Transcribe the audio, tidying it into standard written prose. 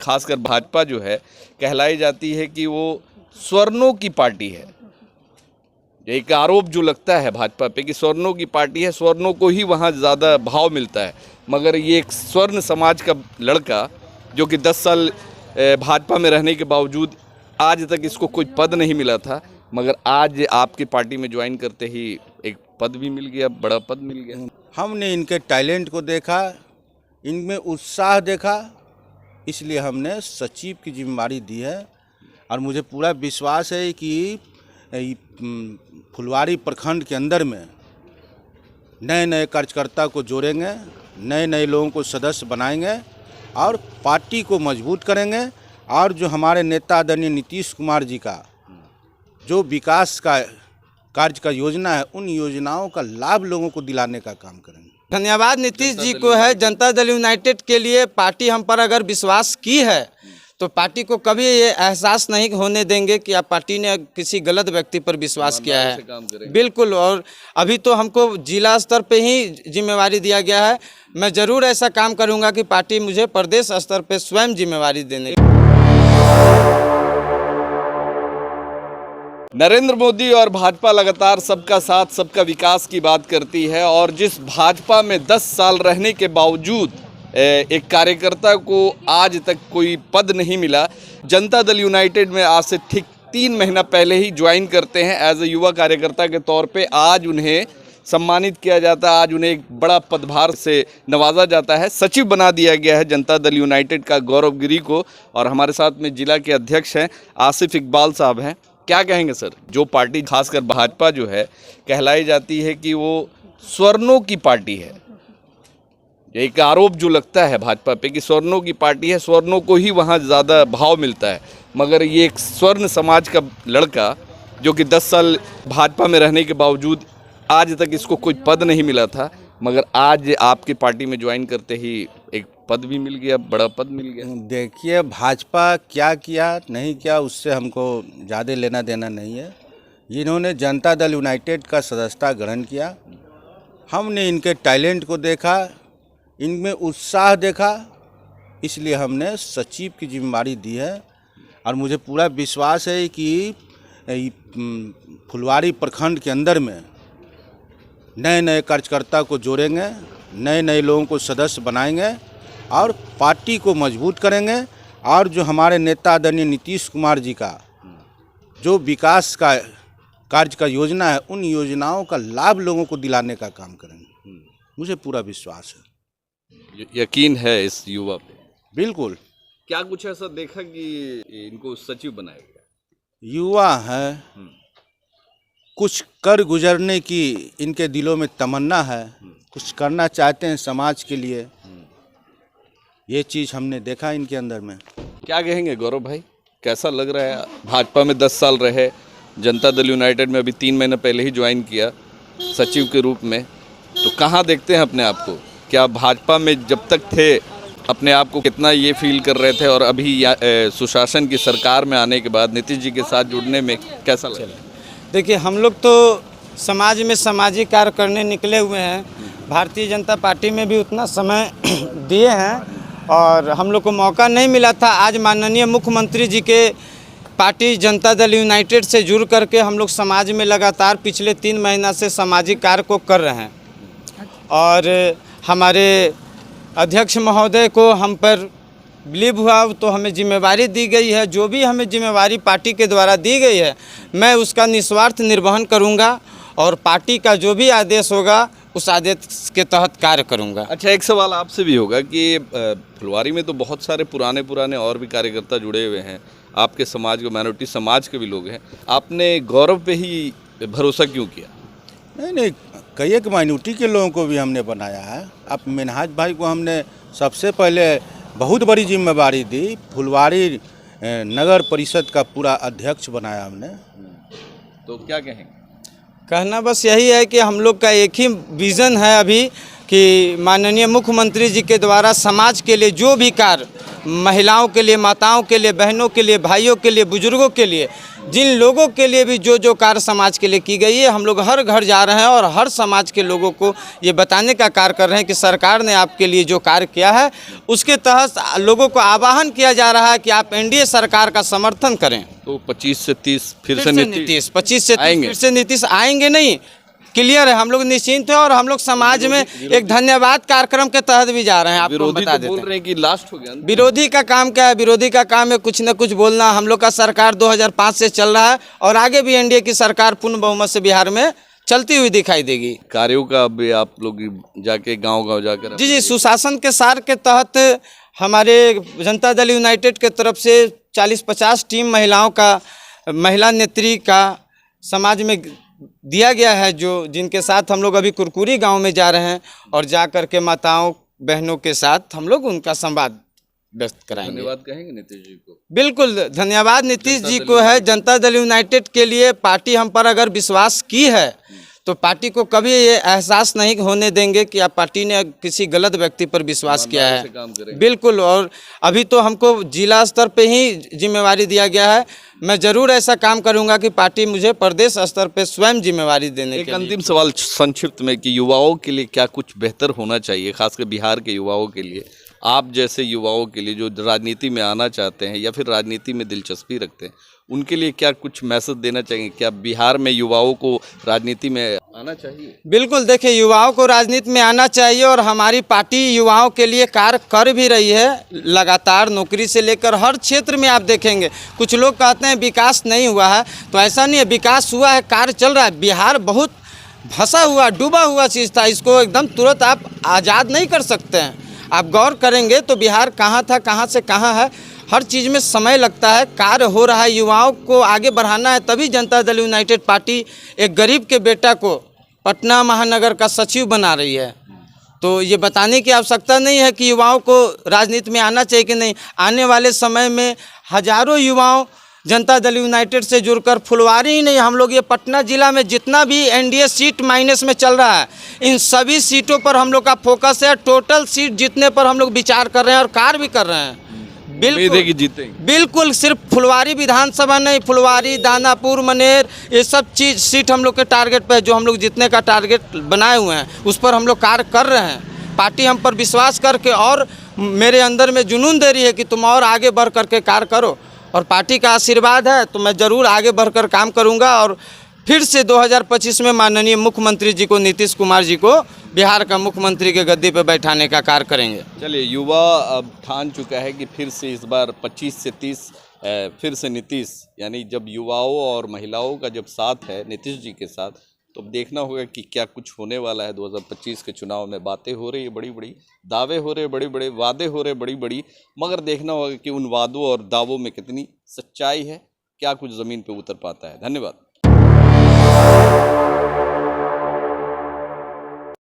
खासकर भाजपा जो है कहलाई जाती है कि वो स्वर्णों की पार्टी है। एक आरोप जो लगता है भाजपा पे कि स्वर्णों की पार्टी है, स्वर्णों को ही वहाँ ज़्यादा भाव मिलता है। मगर ये एक स्वर्ण समाज का लड़का जो कि 10 साल भाजपा में रहने के बावजूद आज तक इसको कोई पद नहीं मिला था, मगर आज आपकी पार्टी में ज्वाइन करते ही एक पद भी मिल गया, बड़ा पद मिल गया। हमने इनके टैलेंट को देखा, इनमें उत्साह देखा, इसलिए हमने सचिव की जिम्मेदारी दी है। और मुझे पूरा विश्वास है कि फुलवारी प्रखंड के अंदर में नए नए कार्यकर्ता को जोड़ेंगे, नए नए लोगों को सदस्य बनाएंगे और पार्टी को मजबूत करेंगे। और जो हमारे नेता आदरणीय नीतीश कुमार जी का जो विकास का कार्य का योजना है, उन योजनाओं का लाभ लोगों को दिलाने का काम करेंगे। धन्यवाद नीतीश जी को है। जनता दल यूनाइटेड के लिए पार्टी हम पर अगर विश्वास की है तो पार्टी को कभी ये एहसास नहीं होने देंगे कि आप पार्टी ने किसी गलत व्यक्ति पर विश्वास किया है। बिल्कुल। और अभी तो हमको जिला स्तर पे ही जिम्मेवारी दिया गया है। मैं ज़रूर ऐसा काम करूंगा कि पार्टी मुझे प्रदेश स्तर पे स्वयं जिम्मेवारी देने। नरेंद्र मोदी और भाजपा लगातार सबका साथ सबका विकास की बात करती है और जिस भाजपा में 10 साल रहने के बावजूद एक कार्यकर्ता को आज तक कोई पद नहीं मिला, जनता दल यूनाइटेड में आज से ठीक 3 महीना पहले ही ज्वाइन करते हैं एज ए युवा कार्यकर्ता के तौर पे। आज उन्हें सम्मानित किया जाता है, आज उन्हें एक बड़ा पदभार से नवाजा जाता है। सचिव बना दिया गया है जनता दल यूनाइटेड का गौरव गिरी को। और हमारे साथ में जिला के अध्यक्ष हैं आसिफ इकबाल साहब हैं। क्या कहेंगे सर, जो पार्टी खासकर भाजपा जो है कहलाई जाती है कि वो स्वर्णों की पार्टी है। एक आरोप जो लगता है भाजपा पे कि स्वर्णों की पार्टी है, स्वर्णों को ही वहाँ ज़्यादा भाव मिलता है। मगर ये एक स्वर्ण समाज का लड़का जो कि 10 साल भाजपा में रहने के बावजूद आज तक इसको कोई पद नहीं मिला था, मगर आज आपकी पार्टी में ज्वाइन करते ही एक पद भी मिल गया, बड़ा पद मिल गया। देखिए, भाजपा क्या किया नहीं किया उससे हमको ज़्यादा लेना देना नहीं है। जिन्होंने जनता दल यूनाइटेड का सदस्यता ग्रहण किया, हमने इनके टैलेंट को देखा, इनमें उत्साह देखा, इसलिए हमने सचिव की जिम्मेदारी दी है। और मुझे पूरा विश्वास है कि फुलवारी प्रखंड के अंदर में नए नए कार्यकर्ता को जोड़ेंगे, नए नए लोगों को सदस्य बनाएंगे और पार्टी को मजबूत करेंगे। और जो हमारे नेता आदरणीय नीतीश कुमार जी का जो विकास का कार्य का योजना है, उन योजनाओं का लाभ लोगों को दिलाने का काम करेंगे। मुझे पूरा विश्वास है, यकीन है इस युवा पे। बिल्कुल। क्या कुछ ऐसा देखा कि इनको सचिव बनाया गया? युवा है, कुछ कर गुजरने की इनके दिलों में तमन्ना है, कुछ करना चाहते हैं समाज के लिए। ये चीज़ हमने देखा इनके अंदर में। क्या कहेंगे गौरव भाई, कैसा लग रहा है? भाजपा में 10 साल रहे, जनता दल यूनाइटेड में अभी 3 महीने पहले ही ज्वाइन किया सचिव के रूप में, तो कहाँ देखते हैं अपने आप को? क्या भाजपा में जब तक थे अपने आप को कितना ये फील कर रहे थे और अभी सुशासन की सरकार में आने के बाद नीतीश जी के साथ जुड़ने में कैसा लगा? देखिए, हम लोग तो समाज में सामाजिक कार्य करने निकले हुए हैं। भारतीय जनता पार्टी में भी उतना समय दिए हैं और हम लोग को मौका नहीं मिला था। आज माननीय मुख्यमंत्री जी के पार्टी जनता दल यूनाइटेड से जुड़ करके हम लोग समाज में लगातार पिछले 3 महीना से सामाजिक कार्य को कर रहे हैं। और हमारे अध्यक्ष महोदय को हम पर बिलीव हुआ तो हमें जिम्मेवारी दी गई है। जो भी हमें जिम्मेवारी पार्टी के द्वारा दी गई है, मैं उसका निस्वार्थ निर्वहन करूंगा और पार्टी का जो भी आदेश होगा उस आदेश के तहत कार्य करूंगा। अच्छा, एक सवाल आपसे भी होगा कि फुलवारी में तो बहुत सारे पुराने और भी कार्यकर्ता जुड़े हुए हैं, आपके समाज के, माइनॉरिटी समाज के भी लोग हैं। आपने गौरव पे ही भरोसा क्यों किया? नहीं, कई एक माइनॉरिटी के लोगों को भी हमने बनाया है। अब मिनहाज भाई को हमने सबसे पहले बहुत बड़ी जिम्मेवारी दी, फुलवारी नगर परिषद का पूरा अध्यक्ष बनाया हमने। तो क्या कहेंगे? कहना बस यही है कि हम लोग का एक ही विज़न है अभी कि माननीय मुख्यमंत्री जी के द्वारा समाज के लिए जो भी कार्य महिलाओं के लिए, माताओं के लिए, बहनों के लिए, भाइयों के लिए, बुजुर्गों के लिए, जिन लोगों के लिए भी जो जो कार्य समाज के लिए की गई है, हम लोग हर घर जा रहे हैं और हर समाज के लोगों को ये बताने का कार्य कर रहे हैं कि सरकार ने आपके लिए जो कार्य किया है उसके तहत लोगों को आह्वान किया जा रहा है कि आप एनडीए सरकार का समर्थन करें। तो 25 से 30 फिर से नीतीश 25 से 30 आएंगे। फिर से नीतीश आएंगे नहीं, क्लियर है, हम लोग निश्चिंत हैं और हम लोग समाज में एक धन्यवाद कार्यक्रम के तहत भी जा रहे हैं। आपको विरोधी बता तो देते बोल हैं रहे हैं कि लास्ट हो गया। विरोधी का काम क्या है, विरोधी का काम है कुछ न कुछ बोलना। हम लोग का सरकार 2005 से चल रहा है और आगे भी एनडीए की सरकार पूर्ण बहुमत से बिहार में चलती हुई दिखाई देगी। कार्यों का भी आप लोग जाके गांव-गांव जाकर जी, सुशासन के सार के तहत हमारे जनता दल यूनाइटेड के तरफ से 40-50 टीम महिलाओं का, महिला नेत्री का समाज में दिया गया है, जो जिनके साथ हम लोग अभी कुरकुरी गांव में जा रहे हैं और जा कर के माताओं बहनों के साथ हम लोग उनका संवाद व्यक्त कराएंगे। धन्यवाद कहेंगे नीतीश जी को। बिल्कुल धन्यवाद नीतीश जी को है। जनता दल यूनाइटेड के लिए पार्टी हम पर अगर विश्वास की है तो पार्टी को कभी ये एहसास नहीं होने देंगे कि आप पार्टी ने किसी गलत व्यक्ति पर विश्वास किया है। बिल्कुल, और अभी तो हमको जिला स्तर पे ही जिम्मेवारी दिया गया है। मैं ज़रूर ऐसा काम करूंगा कि पार्टी मुझे प्रदेश स्तर पे स्वयं जिम्मेवारी देने के लिए। एक अंतिम सवाल संक्षिप्त में कि युवाओं के लिए क्या कुछ बेहतर होना चाहिए, खासकर बिहार के युवाओं के लिए, आप जैसे युवाओं के लिए जो राजनीति में आना चाहते हैं या फिर राजनीति में दिलचस्पी रखते हैं, उनके लिए क्या कुछ मैसेज देना चाहिए? क्या बिहार में युवाओं को राजनीति में आना चाहिए? बिल्कुल, देखिए युवाओं को राजनीति में आना चाहिए और हमारी पार्टी युवाओं के लिए कार्य कर भी रही है लगातार। नौकरी से लेकर हर क्षेत्र में आप देखेंगे। कुछ लोग कहते हैं विकास नहीं हुआ है, तो ऐसा नहीं है, विकास हुआ है, कार्य चल रहा है। बिहार बहुत फंसा हुआ, डूबा हुआ चीज़ था, इसको एकदम तुरंत आप आज़ाद नहीं कर सकते हैं। आप गौर करेंगे तो बिहार कहाँ था, कहाँ से कहाँ है, हर चीज़ में समय लगता है। कार्य हो रहा है, युवाओं को आगे बढ़ाना है, तभी जनता दल यूनाइटेड पार्टी एक गरीब के बेटा को पटना महानगर का सचिव बना रही है। तो ये बताने की आवश्यकता नहीं है कि युवाओं को राजनीति में आना चाहिए कि नहीं। आने वाले समय में हजारों युवाओं जनता दल यूनाइटेड से जुड़कर फुलवारी ही नहीं, हम लोग ये पटना जिला में जितना भी एनडीए सीट माइनस में चल रहा है, इन सभी सीटों पर हम लोग का फोकस है। टोटल सीट जीतने पर हम लोग विचार कर रहे हैं और कार्य भी कर रहे हैं। बिल्कुल जीतेंगे। बिल्कुल, सिर्फ फुलवारी विधानसभा नहीं, फुलवारी, दानापुर, मनेर, ये सब चीज़ सीट हम लोग के टारगेट पे है। जो हम लोग जीतने का टारगेट बनाए हुए हैं उस पर हम लोग कार्य कर रहे हैं। पार्टी हम पर विश्वास करके और मेरे अंदर में जुनून दे रही है कि तुम और आगे बढ़ करके कार्य करो, और पार्टी का आशीर्वाद है तो मैं ज़रूर आगे बढ़कर काम करूंगा और फिर से 2025 में माननीय मुख्यमंत्री जी को, नीतीश कुमार जी को बिहार का मुख्यमंत्री के गद्दी पर बैठाने का कार्य करेंगे। चलिए, युवा अब ठान चुका है कि फिर से इस बार 25 से 30 फिर से नीतीश, यानी जब युवाओं और महिलाओं का जब साथ है नीतीश जी के साथ, तो अब देखना होगा कि क्या कुछ होने वाला है। 2025 के चुनाव में बातें हो रही है बड़ी बड़ी, दावे हो रहे बड़े बड़े, वादे हो रहे बड़ी बड़ी, मगर देखना होगा कि उन वादों और दावों में कितनी सच्चाई है, क्या कुछ ज़मीन पे उतर पाता है। धन्यवाद।